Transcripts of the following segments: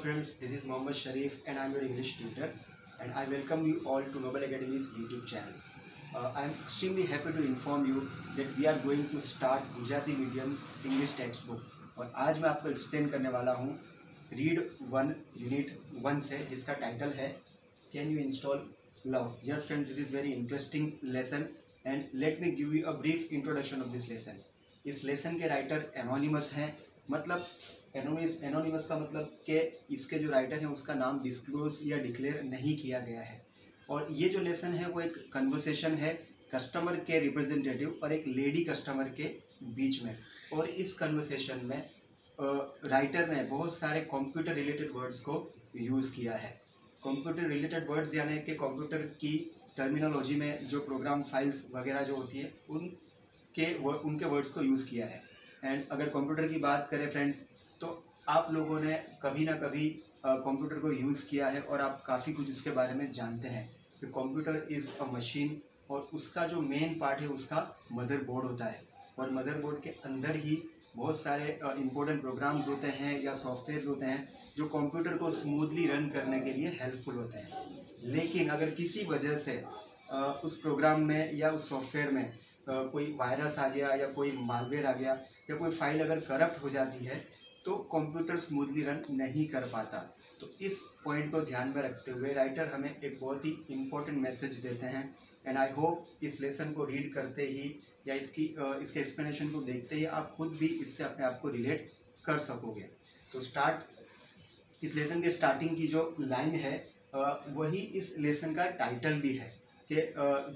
friends, this is Mohammad Sharif and I am your English tutor and I welcome you all to Noble Academy's YouTube channel. I am extremely happy to inform you that we are going to start Gujarati Medium's English textbook और आज मैं आपको explain करने वाला हूँ read 1 unit 1 से, जिसका title है can you install love. Yes friend, this is very interesting lesson and let me give you a brief introduction of this lesson. इस लेसन के राइटर एनोनिमस हैं. मतलब एनोनिमस का मतलब कि इसके जो राइटर हैं उसका नाम डिस्क्लोज या डिक्लेयर नहीं किया गया है. और ये जो लेसन है वो एक कन्वर्सेशन है कस्टमर के रिप्रेजेंटेटिव और एक लेडी कस्टमर के बीच में. और इस कन्वर्सेशन में राइटर ने बहुत सारे कंप्यूटर रिलेटेड वर्ड्स को यूज़ किया है. कंप्यूटर रिलेटेड वर्ड्स यानी कि कंप्यूटर की टर्मिनोलॉजी में जो प्रोग्राम फाइल्स वगैरह जो होती है उनके वर्ड्स को यूज़ किया है. एंड अगर कंप्यूटर की बात करें फ्रेंड्स, तो आप लोगों ने कभी ना कभी कंप्यूटर को यूज़ किया है और आप काफ़ी कुछ उसके बारे में जानते हैं कि कंप्यूटर इज़ अ मशीन और उसका जो मेन पार्ट है उसका मदरबोर्ड होता है. और मदरबोर्ड के अंदर ही बहुत सारे इम्पोर्टेंट प्रोग्राम्स होते हैं या सॉफ्टवेयर होते हैं जो कंप्यूटर को स्मूथली रन करने के लिए हेल्पफुल होते हैं. लेकिन अगर किसी वजह से उस प्रोग्राम में या उस सॉफ्टवेयर में कोई वायरस आ गया या कोई मालवेयर आ गया या कोई फाइल अगर करप्ट हो जाती है तो कंप्यूटर स्मूथली रन नहीं कर पाता. तो इस पॉइंट को ध्यान में रखते हुए राइटर हमें एक बहुत ही इम्पोर्टेंट मैसेज देते हैं. एंड आई होप इस लेसन को रीड करते ही या इसके एक्सप्लेनेशन को देखते ही आप खुद भी इससे अपने आप को रिलेट कर सकोगे. तो इस लेसन के स्टार्टिंग की जो लाइन है वही इस लेसन का टाइटल भी है कि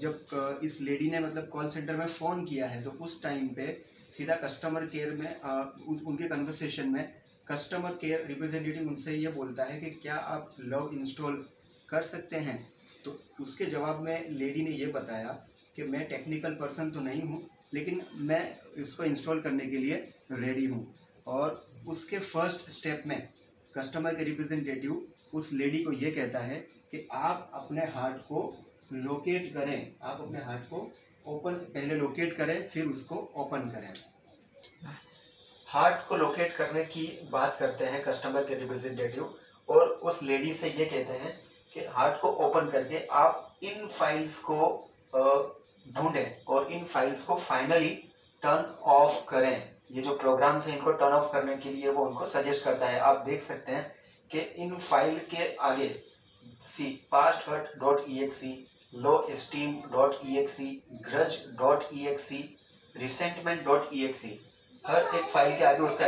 जब इस लेडी ने मतलब कॉल सेंटर में फ़ोन किया है तो उस टाइम पे सीधा कस्टमर केयर में उनके कन्वर्सेशन में कस्टमर केयर रिप्रेजेंटेटिव उनसे ये बोलता है कि क्या आप लव इंस्टॉल कर सकते हैं. तो उसके जवाब में लेडी ने ये बताया कि मैं टेक्निकल पर्सन तो नहीं हूँ लेकिन मैं इसको इंस्टॉल करने के लिए रेडी हूँ. और उसके फर्स्ट स्टेप में कस्टमर के रिप्रेजेंटेटिव उस लेडी को ये कहता है कि आप अपने हार्ट को लोकेट करें, आप अपने हार्ट को पहले लोकेट करें फिर उसको ओपन करें. हार्ट को लोकेट करने की बात करते हैं कस्टमर के रिप्रेजेंटेटिव और उस लेडी से ये कहते हैं कि हार्ट को ओपन करके आप इन फाइल्स को ढूंढें और इन फाइल्स को फाइनली टर्न ऑफ करें. ये जो प्रोग्राम्स हैं इनको टर्न ऑफ करने के लिए वो उनको सजेस्ट करता है. आप देख सकते हैं कि इन फाइल के आगे pasthurt.exe, lowesteem.exe, grudge.exe, resentment.exe, हर एक फाइल के आगे उसका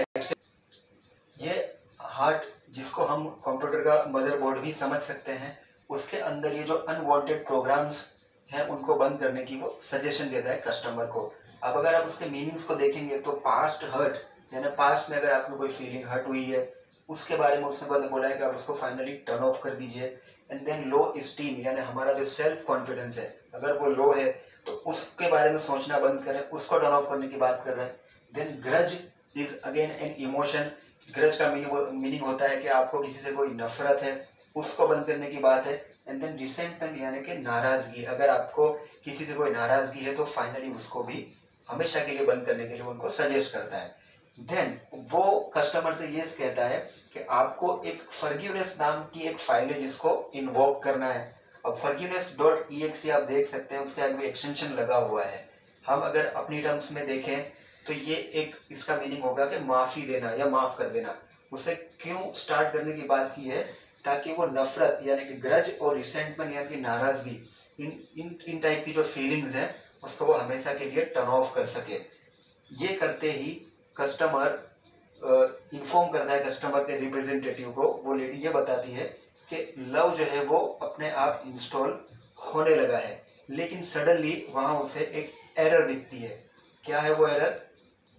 ये हार्ट, जिसको हम कंप्यूटर का मदरबोर्ड भी समझ सकते हैं, उसके अंदर ये जो अनवांटेड प्रोग्राम्स हैं उनको बंद करने की वो सजेशन देता है कस्टमर को. अब अगर आप उसके मीनिंग्स को देखेंगे तो पास्ट हर्ट यानी पास्ट में अगर आपको कोई फीलिंग हर्ट हुई है उसके बारे में उसने बोला है कि आप उसको फाइनली टर्न ऑफ कर दीजिए. एंड देन लो स्टीम यानी हमारा जो सेल्फ कॉन्फिडेंस है अगर वो लो है तो उसके बारे में सोचना बंद करें, उसको टर्न ऑफ करने की बात कर रहे हैं. Then grudge is again an emotion. Grudge का मीनिंग होता है कि आपको किसी से कोई नफरत है, उसको बंद करने की बात है. एंड देन रिसेंटमेंट यानी कि नाराजगी, अगर आपको किसी से कोई नाराजगी है तो फाइनली उसको भी हमेशा के लिए बंद करने के लिए उनको सजेस्ट करता है. देन वो कस्टमर से ये कहता है कि आपको एक फॉरगिवनेस नाम की एक फाइल है जिसको इन्वोक करना है. अब forgiveness.exe आप देख सकते हैं उसके आगे एक्सटेंशन लगा हुआ है. हम अगर अपनी टर्म्स में देखें तो ये एक इसका मीनिंग होगा कि माफ़ी देना या माफ़ कर देना. उसे क्यों स्टार्ट करने की बात की है ताकि वो नफरत यानी कि ग्रज और रिसेंटमेंट यानी कि नाराजगी इन टाइप की जो फीलिंग्स हैं उसको वो हमेशा के लिए टर्न ऑफ कर सके. ये करते ही कस्टमर इन्फॉर्म करता है कस्टमर के रिप्रेजेंटेटिव को. वो लेडी ये बताती है कि लव जो है वो अपने आप इंस्टॉल होने लगा है. लेकिन सडनली वहाँ उसे एक एरर दिखती है. क्या है वो error?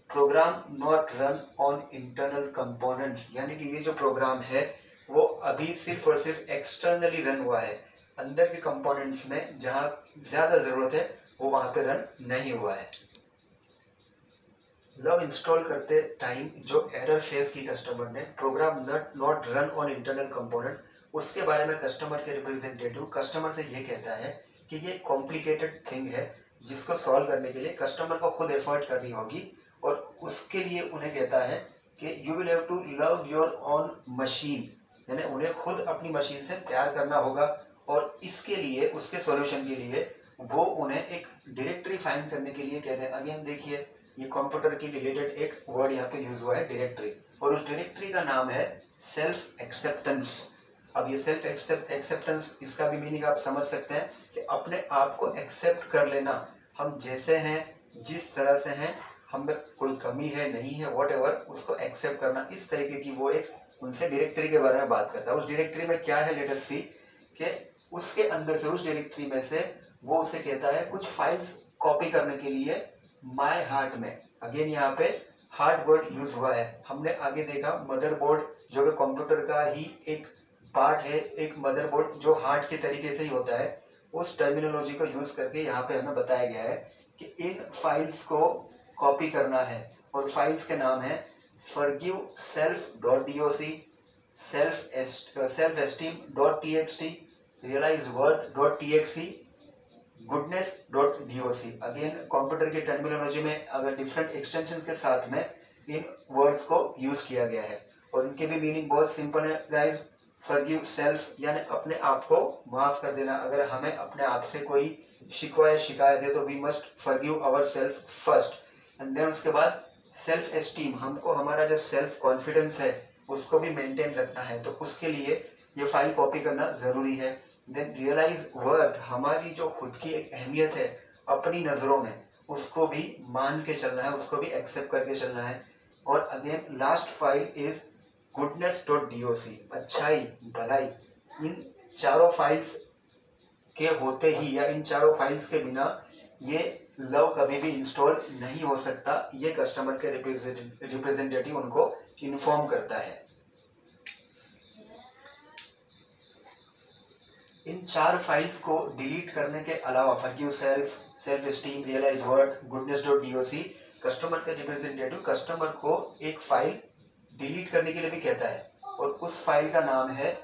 Program not run on internal components, यानी कि ये जो प्रोग्राम है वो अभी सिर्फ और सिर्फ एक्सटर्नली रन हुआ है. अंदर के कंपोनेंट्स में जहाँ ज़्यादा ज़रूरत है वो वहाँ पे रन नहीं हुआ है. लव इंस्टॉल करते टाइम जो एरर फेस की कस्टमर ने, program not run on internal component, उसके बारे में कस्टमर के रिप्रेजेंटेटिव कस्टमर से ये कहता है कि ये कॉम्प्लिकेटेड थिंग है जिसको सॉल्व करने के लिए कस्टमर को खुद एफर्ट करनी होगी. और उसके लिए उन्हें कहता है कि you will have to love your own machine, यानी उन्हें खुद अपनी मशीन से तैयार करना होगा और इसके लिए, उसके सॉल्यूशन के लिए वो उन्हें एक डायरेक्टरी फाइंड करने के लिए कहते हैं। अगेन देखिए, ये कंप्यूटर की रिलेटेड एक वर्ड यहाँ पे यूज हुआ है, डायरेक्टरी, और उस डायरेक्टरी का नाम है सेल्फ एक्सेप्टेंस। अब ये सेल्फ एक्सेप्टेंस, इसका भी मीनिंग आप समझ सकते हैं कि अपने आप को एक्सेप्ट कर लेना, हम जैसे हैं, जिस तरह से हैं, हम में कोई कमी है नहीं है, व्हाटएवर, उसको एक्सेप्ट करना, इस तरीके की वो एक उनसे डायरेक्टरी के बारे में बात करता है। उस डायरेक्टरी में क्या है, लेट अस सी, कि उसके अंदर से, उस डायरेक्टरी में से वो उसे कहता है कुछ फाइल्स कॉपी करने के लिए माय हार्ट में। अगेन यहाँ पे हार्ट वर्ड यूज हुआ है। हमने आगे देखा मदरबोर्ड जो कि कंप्यूटर का ही एक पार्ट है, एक मदरबोर्ड जो हार्ट के तरीके से ही होता है, उस टर्मिनोलॉजी को यूज करके यहाँ पे हमें बताया गया है कि इन फाइल्स को कॉपी करना है और फाइल्स के नाम है forgive self.doc, self-esteem.txt, realizeworth.txt, goodness.doc। Again computer की टर्मिनोलॉजी में अगर डिफरेंट एक्सटेंशन के साथ में इन वर्ड्स को यूज किया गया है और इनके भी मीनिंग बहुत सिंपल है गाइस। फॉरगिव सेल्फ यानी अपने आप को माफ कर देना। अगर हमें अपने आप से कोई शिकवा या शिकायत है तो we must forgive our self first, and then उसके बाद सेल्फ एस्टीम, हमको हमारा जो सेल्फ कॉन्फिडेंस है उसको भी मेंटेन रखना है, तो उसके लिए ये फाइल कॉपी करना जरूरी है। देन रियलाइज वर्थ, हमारी जो खुद की एक अहमियत है अपनी नजरों में, उसको भी मान के चलना है, उसको भी एक्सेप्ट करके चलना है। और again last file is goodness.doc, अच्छाई, भलाई। इन चारों फाइल्स के होते ही या इन चारों फाइल्स के बिना ये लव कभी भी इंस्टॉल नहीं हो सकता, ये कस्टमर के रिप्रेजेंटेटिव उनको इन्फॉर्म करता है। इन चार फाइल्स को डिलीट करने के अलावा forgive self, self esteem, realise worth, goodness.doc, customer के रिप्रेजेंटेटिव कस्टमर को एक फाइल डिलीट करने के लिए भी कहता है और उस फाइल का नाम है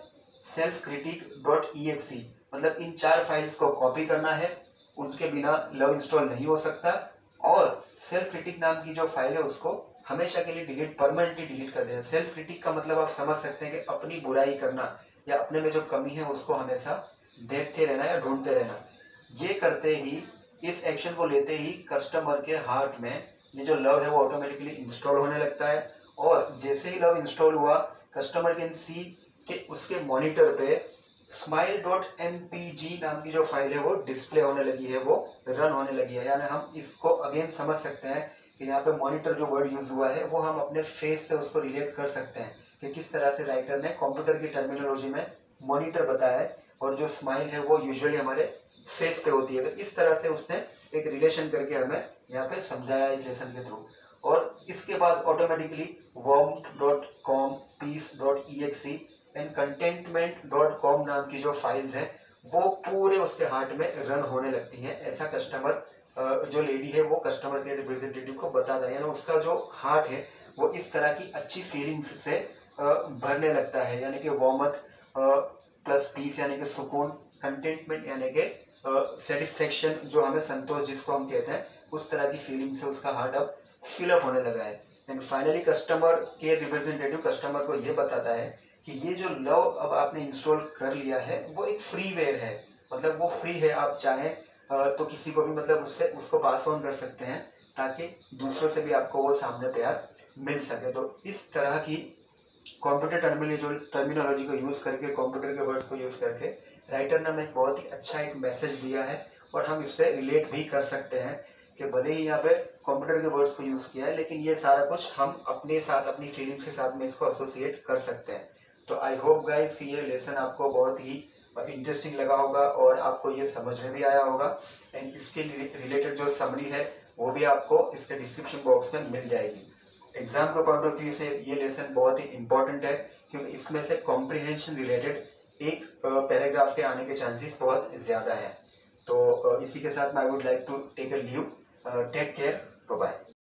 selfcritic.exe। मतलब इन चार फाइल्स को कॉपी करना है, उनके बिना लव इंस्टॉल नहीं हो सकता, और सेल्फ क्रिटिक नाम की जो फाइल है उसको हमेशा के लिए डिलीट, परमानेंटली डिलीट कर देना। सेल्फ क्रिटिक का मतलब आप समझ सकते हैं कि अपनी बुराई करना या अपने में जो कमी है उसको हमेशा देखते रहना या ढूंढते रहना। ये करते ही, इस एक्शन को लेते ही कस्टमर के हार्ट में ये जो लव है वो ऑटोमेटिकली इंस्टॉल होने लगता है, और जैसे ही लव इंस्टॉल हुआ कस्टमर कैन सी कि उसके मॉनिटर पे smile.mpg नाम की जो फाइल है वो डिस्प्ले होने लगी है, वो रन होने लगी है। यानी हम इसको अगेन समझ सकते हैं कि यहाँ पे मॉनिटर जो वर्ड यूज हुआ है वो हम अपने फेस से उसको रिलेट कर सकते हैं कि किस तरह से राइटर ने कंप्यूटर की टर्मिनोलॉजी में मॉनिटर बताया है, और जो स्माइल है वो यूजुअली हमारे फेस पे होती है। तो इस तरह से उसने एक रिलेशन करके हमें यहाँ पे समझाया इस लेसन के थ्रू। और इसके बाद automatically warmth.com, peace.exe and contentment.com नाम की जो फाइल्स हैं वो पूरे उसके हार्ट में रन होने लगती हैं। ऐसा कस्टमर, जो लेडी है वो कस्टमर के रिप्रेजेंटेटिव को बताता है, यानी उसका जो हार्ट है वो इस तरह की अच्छी फीलिंग्स से भरने लगता है। यानी कि वॉर्मथ प्लस पीस यानी कि सुकून, कंटेंटमेंट यानी कि सेटिस्फेक्शन, जो हमें संतोष जिसको हम कहते हैं, उस तरह की फीलिंग से उसका हार्ट अब फिलअप होने लगा है। एंड फाइनली कस्टमर के रिप्रेजेंटेटिव कस्टमर को ये बताता है कि ये जो लव अब आपने इंस्टॉल कर लिया है वो एक फ्रीवेयर है, मतलब वो फ्री है, आप चाहें तो किसी को भी मतलब उससे उसको पास ऑन कर सकते हैं ताकि दूसरों से भी आपको वो सामने प्यार मिल सके। तो इस तरह की कंप्यूटर टर्मिनोलॉजी को यूज करके, कंप्यूटर के वर्ड्स को यूज करके राइटर ने हमें बहुत ही अच्छा एक मैसेज दिया है, और हम इससे रिलेट भी कर सकते हैं कि भले ही यहाँ पे कंप्यूटर के वर्ड्स को यूज किया है लेकिन ये सारा कुछ हम अपने साथ, अपनी फीलिंग्स के साथ में इसको एसोसिएट कर सकते हैं। तो आई होप गाइस कि ये लेसन आपको बहुत ही इंटरेस्टिंग लगा होगा और आपको ये समझ में भी आया होगा। एंड इसके रिलेटेड जो समरी है वो भी आपको इसके डिस्क्रिप्शन बॉक्स में मिल जाएगी। एग्जाम के पॉइंट ऑफ व्यू से ये लेसन बहुत ही इंपॉर्टेंट है क्योंकि इसमें से कॉम्प्रिहेंशन रिलेटेड एक पैराग्राफ के आने के चांसेस बहुत ज़्यादा है। तो इसी के साथ मैं I would like to take a leave. Take care, bye bye.